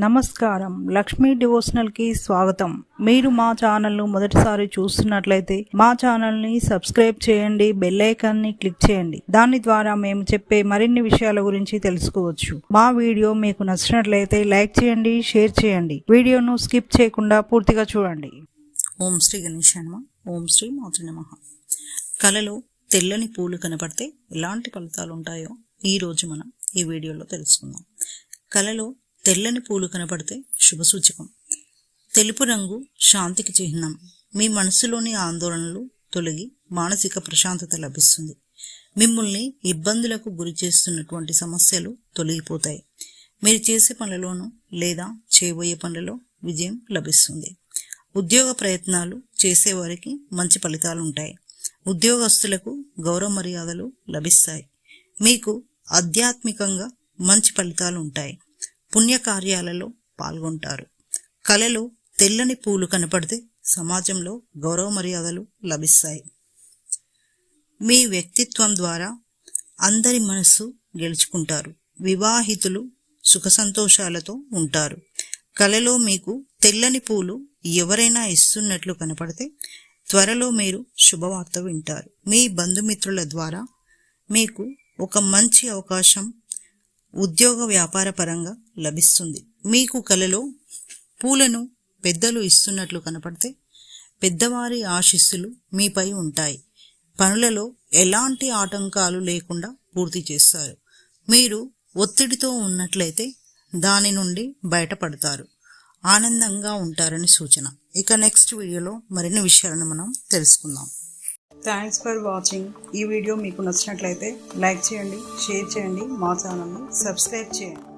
నమస్కారం, లక్ష్మీ డివోషనల్ కి స్వాగతం. మీరు మా ఛానల్ ను మొదటిసారి చూస్తున్నట్లయితే మా ఛానల్ ని సబ్స్క్రైబ్ చేయండి, బెల్ ఐకాన్ ని క్లిక్ చేయండి. దాని ద్వారా మేము చెప్పే మరిన్ని విషయాల గురించి తెలుసుకోవచ్చు. మా వీడియో మీకు నచ్చినట్లయితే లైక్ చేయండి, షేర్ చేయండి. వీడియోను స్కిప్ చేయకుండా పూర్తిగా చూడండి. ఓం శ్రీ గణేశాయ నమః. ఓం శ్రీ మాతృ నమః. కలలో తెల్లని పూలు కనపడితే ఎలాంటి ఫలితాలు ఉంటాయో ఈ రోజు మనం ఈ వీడియోలో తెలుసుకుందాం. కలలో తెల్లని పూలు కనపడితే శుభసూచకం. తెలుపు రంగు శాంతికి చిహ్నం. మీ మనసులోని ఆందోళనలు తొలగి మానసిక ప్రశాంతత లభిస్తుంది. మిమ్మల్ని ఇబ్బందులకు గురి చేస్తున్నటువంటి సమస్యలు తొలగిపోతాయి. మీరు చేసే పనులలోనూ లేదా చేయబోయే పనులలో విజయం లభిస్తుంది. ఉద్యోగ ప్రయత్నాలు చేసేవారికి మంచి ఫలితాలు ఉంటాయి. ఉద్యోగస్తులకు గౌరవ మర్యాదలు లభిస్తాయి. మీకు ఆధ్యాత్మికంగా మంచి ఫలితాలు ఉంటాయి. పుణ్యకార్యాలలో పాల్గొంటారు. కలలో తెల్లని పూలు కనపడితే సమాజంలో గౌరవ మర్యాదలు లభిస్తాయి. మీ వ్యక్తిత్వం ద్వారా అందరి మనస్సు గెలుచుకుంటారు. వివాహితులు సుఖ సంతోషాలతో ఉంటారు. కలలో మీకు తెల్లని పూలు ఎవరైనా ఇస్తున్నట్లు కనపడితే త్వరలో మీరు శుభవార్త వింటారు. మీ బంధుమిత్రుల ద్వారా మీకు ఒక మంచి అవకాశం ఉద్యోగ వ్యాపార పరంగా లభిస్తుంది. మీకు కలలో పూలను పెద్దలు ఇస్తున్నట్లు కనపడితే పెద్దవారి ఆశీస్సులు మీపై ఉంటాయి. పనులలో ఎలాంటి ఆటంకాలు లేకుండా పూర్తి చేస్తారు. మీరు ఒత్తిడితో ఉన్నట్లయితే దాని నుండి బయటపడతారు. ఆనందంగా ఉంటారని సూచన. ఇక నెక్స్ట్ వీడియోలో మరిన్ని విషయాలను మనం తెలుసుకుందాం. Thanks for watching. ఈ వీడియో మీకు నచ్చినట్లయితే లైక్ చేయండి, షేర్ చేయండి, మా ఛానల్ని సబ్స్క్రైబ్ చేయండి.